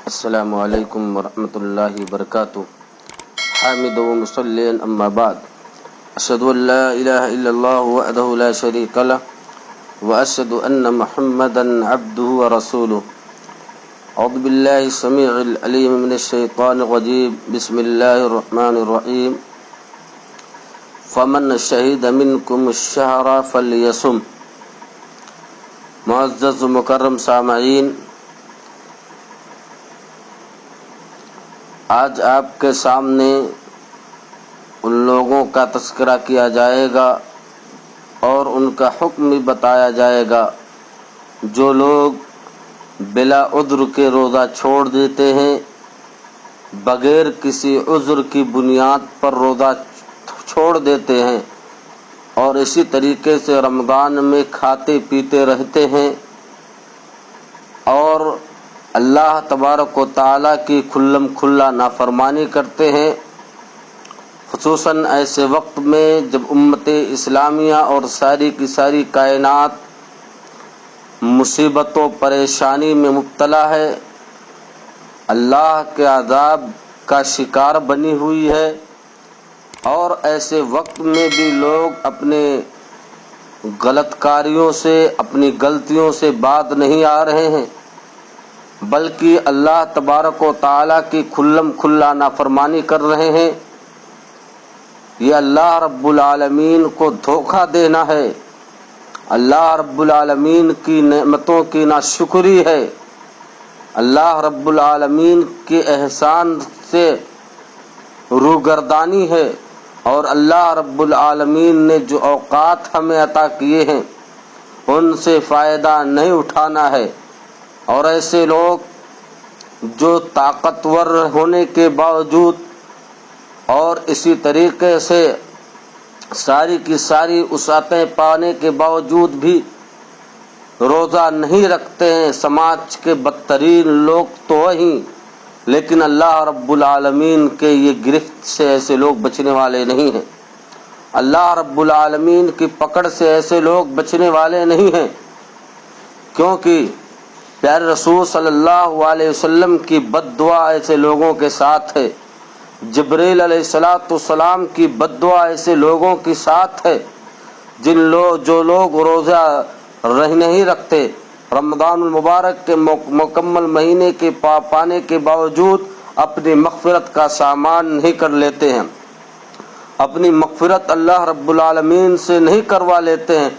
السلام علیکم ورحمۃ اللہ وبرکاتہ۔ حامد و مصلی اما بعد، اشہد ان لا الہ الا اللہ وحدہ لا شریک لہ واشہد ان محمدا عبدہ ورسولہ۔ اعوذ باللہ السمیع العلیم من الشیطان الرجیم، بسم اللہ الرحمن الرحیم۔ فمن شہد منکم الشہر فلیصم۔ معزز و مکرم سامعین، آج آپ کے سامنے ان لوگوں کا تذکرہ کیا جائے گا اور ان کا حکم بھی بتایا جائے گا جو لوگ بلا عذر کے روزہ چھوڑ دیتے ہیں، بغیر کسی عذر کی بنیاد پر روزہ چھوڑ دیتے ہیں اور اسی طریقے سے رمضان میں کھاتے پیتے رہتے ہیں اور اللہ تبارک و تعالیٰ کی کھلم کھلا نافرمانی کرتے ہیں، خصوصاً ایسے وقت میں جب امت اسلامیہ اور ساری کی ساری کائنات مصیبت و پریشانی میں مبتلا ہے، اللہ کے عذاب کا شکار بنی ہوئی ہے، اور ایسے وقت میں بھی لوگ اپنے غلط کاریوں سے، اپنی غلطیوں سے باز نہیں آ رہے ہیں، بلکہ اللہ تبارک و تعالیٰ کی کھلم کھلا نافرمانی کر رہے ہیں۔ یہ اللہ رب العالمین کو دھوکہ دینا ہے، اللہ رب العالمین کی نعمتوں کی ناشکری ہے، اللہ رب العالمین کے احسان سے روگردانی ہے، اور اللہ رب العالمین نے جو اوقات ہمیں عطا کیے ہیں ان سے فائدہ نہیں اٹھانا ہے۔ اور ایسے لوگ جو طاقتور ہونے کے باوجود اور اسی طریقے سے ساری کی ساری وسعتیں پانے کے باوجود بھی روزہ نہیں رکھتے ہیں، سماج کے بدترین لوگ تو وہی، لیکن اللہ رب العالمین کے یہ گرفت سے ایسے لوگ بچنے والے نہیں ہیں، اللہ رب العالمین کی پکڑ سے ایسے لوگ بچنے والے نہیں ہیں، کیونکہ پیارے رسول صلی اللہ علیہ وسلم کی بد دعا ایسے لوگوں کے ساتھ ہے، جبریل علیہ السلام کی بد دعا ایسے لوگوں کے ساتھ ہے جو لوگ روزہ نہیں رکھتے، رمضان المبارک کے مکمل مہینے کے پانے کے باوجود اپنی مغفرت کا سامان نہیں کر لیتے ہیں، اپنی مغفرت اللہ رب العالمین سے نہیں کروا لیتے ہیں،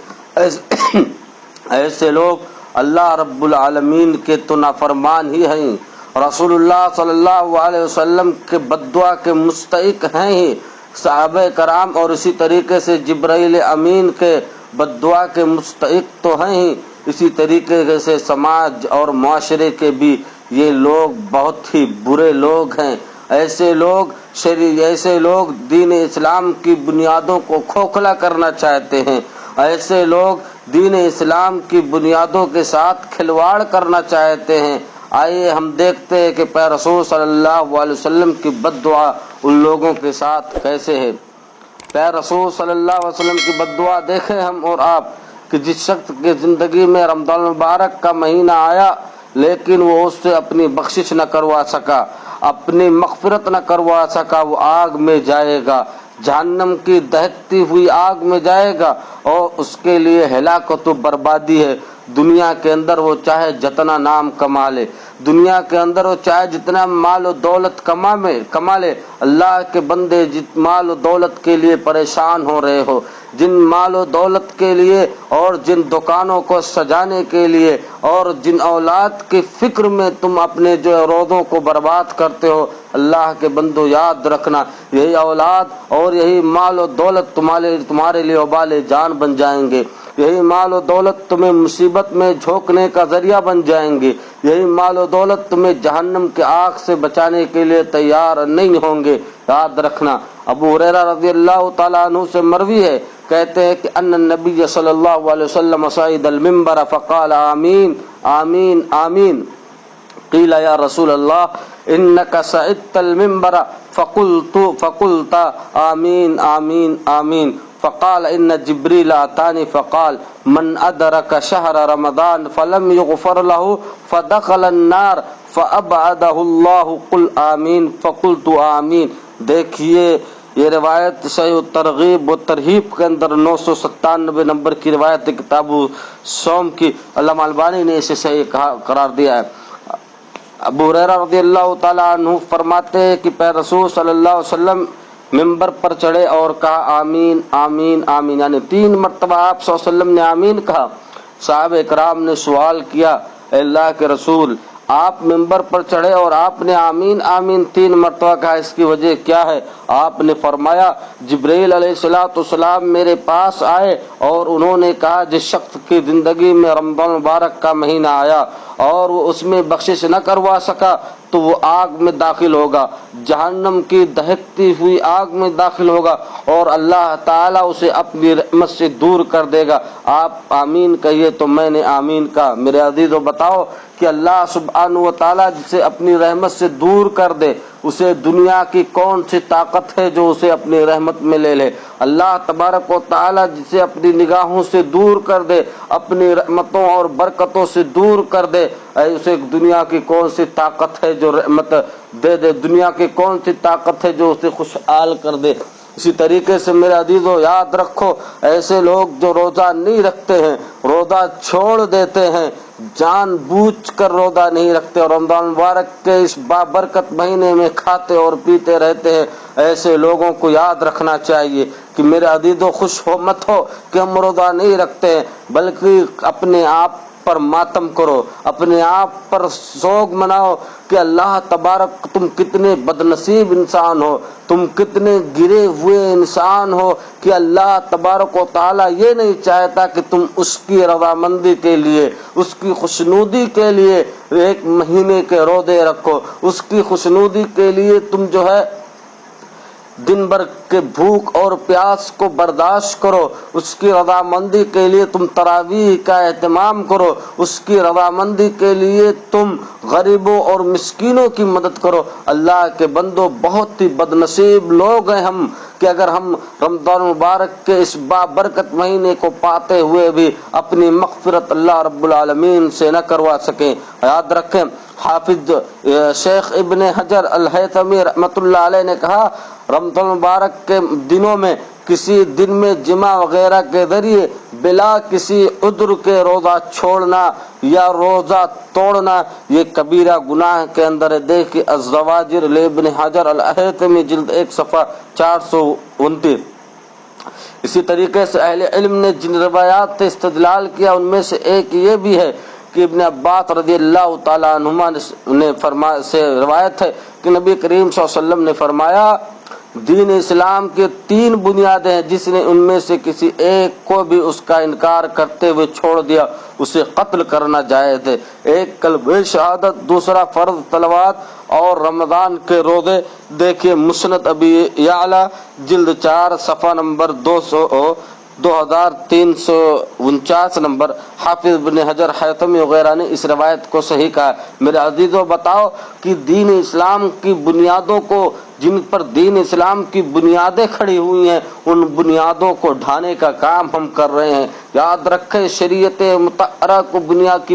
ایسے لوگ اللہ رب العالمین کے تو نافرمان ہی ہیں، رسول اللہ صلی اللہ علیہ وسلم کے بد دعا کے مستحق ہیں ہی صحابہ کرام، اور اسی طریقے سے جبرائیل امین کے بد دعا کے مستحق تو ہیں ہی، اسی طریقے سے سماج اور معاشرے کے بھی یہ لوگ بہت ہی برے لوگ ہیں۔ ایسے لوگ دین اسلام کی بنیادوں کو کھوکھلا کرنا چاہتے ہیں، ایسے لوگ دین اسلام کی بنیادوں کے ساتھ کھلواڑ کرنا چاہتے ہیں۔ آئیے ہم دیکھتے ہیں کہ پیارے رسول صلی اللہ علیہ وسلم کی بد دعا ان لوگوں کے ساتھ کیسے ہے۔ پیارے رسول صلی اللہ علیہ وسلم کی بد دعا دیکھیں ہم اور آپ کہ جس شخص کی زندگی میں رمضان المبارک کا مہینہ آیا لیکن وہ اس سے اپنی بخشش نہ کروا سکا، اپنی مغفرت نہ کروا سکا، وہ آگ میں جائے گا، جہنم کی دہتی ہوئی آگ میں جائے گا، اور اس کے لیے ہلاکت و بربادی ہے۔ دنیا کے اندر وہ چاہے جتنا نام کما لے، دنیا کے اندر وہ چاہے جتنا مال و دولت کما لے، اللہ کے بندے جت مال و دولت کے لیے پریشان ہو رہے ہو، جن مال و دولت کے لیے اور جن دکانوں کو سجانے کے لیے اور جن اولاد کی فکر میں تم اپنے جو روزوں کو برباد کرتے ہو، اللہ کے بندو یاد رکھنا یہی اولاد اور یہی مال و دولت تمہارے لیے وبال جان بن جائیں گے، یہی مال و دولت تمہیں مصیبت میں جھونکنے کا ذریعہ بن جائیں گے، یہی مال و دولت تمہیں جہنم کے آگ سے بچانے کے لیے تیار نہیں ہوں گے، یاد رکھنا۔ ابو ہریرہ رضی اللہ تعالیٰ عنہ سے مروی ہے، کہتے ہیں کہ ان النبی صلی اللہ علیہ وسلم صعد المنبر فقال آمین آمین آمین، قیل یا رسول اللہ انک صعدت المنبر فقلت آمین آمین آمین، فقال ان جبریل اتانی فقال من ادرک شہر رمضان فلم یغفر له فدخل النار فأبعده اللہ قل آمین فقلت آمین۔ دیکھیے یہ روایت صحیح ترغیب و ترہیب کے اندر 997 نمبر کی روایت کتاب الصوم کی، علامہ البانی نے اسے صحیح قرار دیا ہے۔ ابو ہریرہ رضی اللہ تعالیٰ عنہ فرماتے ہیں کہ پیغمبر رسول صلی اللہ علیہ وسلم ممبر پر چڑھے اور کہا آمین آمین آمین، یعنی 3 مرتبہ آپ صلی اللہ علیہ وسلم نے آمین کہا۔ صحابہ کرام نے سوال کیا، اے اللہ کے رسول آپ ممبر پر چڑھے اور آپ نے آمین آمین 3 مرتبہ کہا، اس کی وجہ کیا ہے؟ آپ نے فرمایا جبرائیل علیہ السلام میرے پاس آئے اور انہوں نے کہا جس شخص کی زندگی میں رمضان مبارک کا مہینہ آیا اور وہ اس میں بخشش نہ کروا سکا تو وہ آگ میں داخل ہوگا، جہنم کی دہکتی ہوئی آگ میں داخل ہوگا اور اللہ تعالیٰ اسے اپنی رحمت سے دور کر دے گا۔ آپ آمین کہیے تو میں نے آمین کہا۔ میرے عزیزو بتاؤ کہ اللہ سبحانہ و تعالیٰ جسے اپنی رحمت سے دور کر دے اسے دنیا کی کون سی طاقت ہے جو اسے اپنی رحمت میں لے لے؟ اللہ تبارک و تعالیٰ جسے اپنی نگاہوں سے دور کر دے، اپنی رحمتوں اور برکتوں سے دور کر دے، اسے دنیا کی کون سی طاقت ہے جو رحمت دے دے؟ دنیا کی کون سی طاقت ہے جو اسے خوشحال کر دے؟ اسی طریقے سے میرے عزیزو یاد رکھو، ایسے لوگ جو روزہ نہیں رکھتے ہیں، روزہ چھوڑ دیتے ہیں، جان بوجھ کر روزہ نہیں رکھتے اور رمضان مبارک کے اس بابرکت مہینے میں کھاتے اور پیتے رہتے ہیں، ایسے لوگوں کو یاد رکھنا چاہیے کہ میرے عزیزو خوش ہو مت ہو کہ ہم روزہ نہیں رکھتے ہیں، بلکہ اپنے آپ پر ماتم کرو، اپنے آپ پر سوگ مناؤ کہ اللہ تبارک تم کتنے بدنصیب انسان ہو، تم کتنے گرے ہوئے انسان ہو کہ اللہ تبارک و تعالیٰ یہ نہیں چاہتا کہ تم اس کی رضامندی کے لیے، اس کی خوشنودی کے لیے 1 مہینے کے روزے رکھو، اس کی خوشنودی کے لیے تم جو ہے دن بھر کے بھوک اور پیاس کو برداشت کرو، اس کی رضامندی کے لیے تم تراویح کا اہتمام کرو، اس کی رضامندی کے لیے تم غریبوں اور مسکینوں کی مدد کرو۔ اللہ کے بندو بہت ہی بدنصیب لوگ ہیں ہم کہ اگر ہم رمضان مبارک کے اس بابرکت مہینے کو پاتے ہوئے بھی اپنی مغفرت اللہ رب العالمین سے نہ کروا سکیں۔ یاد رکھیں حافظ شیخ ابن حجر الہیثمی رحمۃ اللہ علیہ نے کہا رمضان مبارک کے دنوں میں کسی دن میں جمع وغیرہ کے ذریعے بلا کسی عذر کے روزہ چھوڑنا یا روزہ توڑنا یہ کبیرہ گناہ کے اندر ہے۔ دیکھیے الزواجر لابن حجر الہیثمی جلد 1 صفحہ 429۔ اسی طریقے سے اہل علم نے جن روایات سے استدلال کیا ان میں سے ایک یہ بھی ہے کہ ابن عباس رضی اللہ تعالیٰ عنہما نے سے روایت ہے کہ نبی کریم صلی اللہ علیہ وسلم نے فرمایا دین اسلام کی 3 بنیادیں ہیں، جس نے ان میں سے کسی ایک کو بھی اس کا انکار کرتے ہوئے چھوڑ دیا اسے قتل کرنا جائز ہے۔ ایک کلمہ شہادت، دوسرا فرض تلاوت اور رمضان کے روزے۔ دیکھیے مسند ابی یعلا جلد 4 صفحہ نمبر 2349 نمبر۔ حافظ ابن حجر حیثمی وغیرہ نے اس روایت کو صحیح کہا۔ میرے عزیزو بتاؤ کہ دین اسلام کی بنیادوں کو، جن پر دین اسلام کی بنیادیں کھڑی ہوئی ہیں، ان بنیادوں کو ڈھانے کا کام ہم کر رہے ہیں۔ یاد رکھیں شریعت مطہرہ کو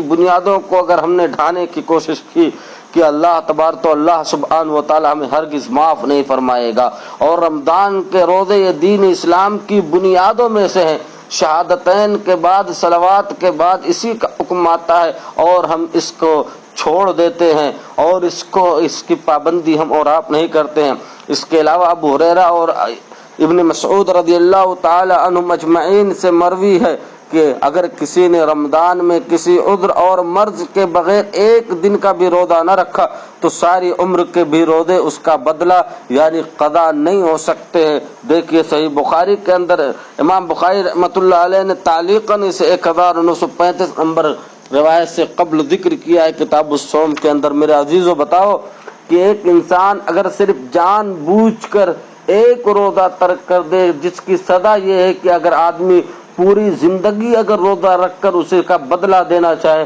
بنیادوں کو اگر ہم نے ڈھانے کی کوشش کی کہ اللہ تبارک و اللہ سبحانہ و تعالیٰ ہمیں ہرگز معاف نہیں فرمائے گا۔ اور رمضان کے روزے یہ دین اسلام کی بنیادوں میں سے ہیں۔ شہادتین کے بعد صلوات کے بعد اسی کا حکم آتا ہے اور ہم اس کو چھوڑ دیتے ہیں اور اس کی پابندی ہم اور آپ نہیں کرتے ہیں۔ اس کے علاوہ ابو ہریرہ اور ابن مسعود رضی اللہ تعالی عنہم اجمعین سے مروی ہے کہ اگر کسی نے رمضان میں کسی عذر اور مرض کے بغیر 1 دن کا بھی روزہ نہ رکھا تو ساری عمر کے بھی روزے اس کا بدلہ یعنی قضا نہیں ہو سکتے ہیں۔ دیکھیے صحیح بخاری کے اندر امام بخاری رحمۃ اللہ علیہ نے تعلیقاً اسے 1935 نمبر روایت سے قبل ذکر کیا ہے کتاب الصوم کے اندر۔ میرے عزیزو بتاؤ کہ ایک انسان اگر صرف جان بوجھ کر 1 روزہ ترک کر دے، جس کی سزا یہ ہے کہ اگر آدمی پوری زندگی اگر روزہ رکھ کر اسے کا بدلہ دینا چاہے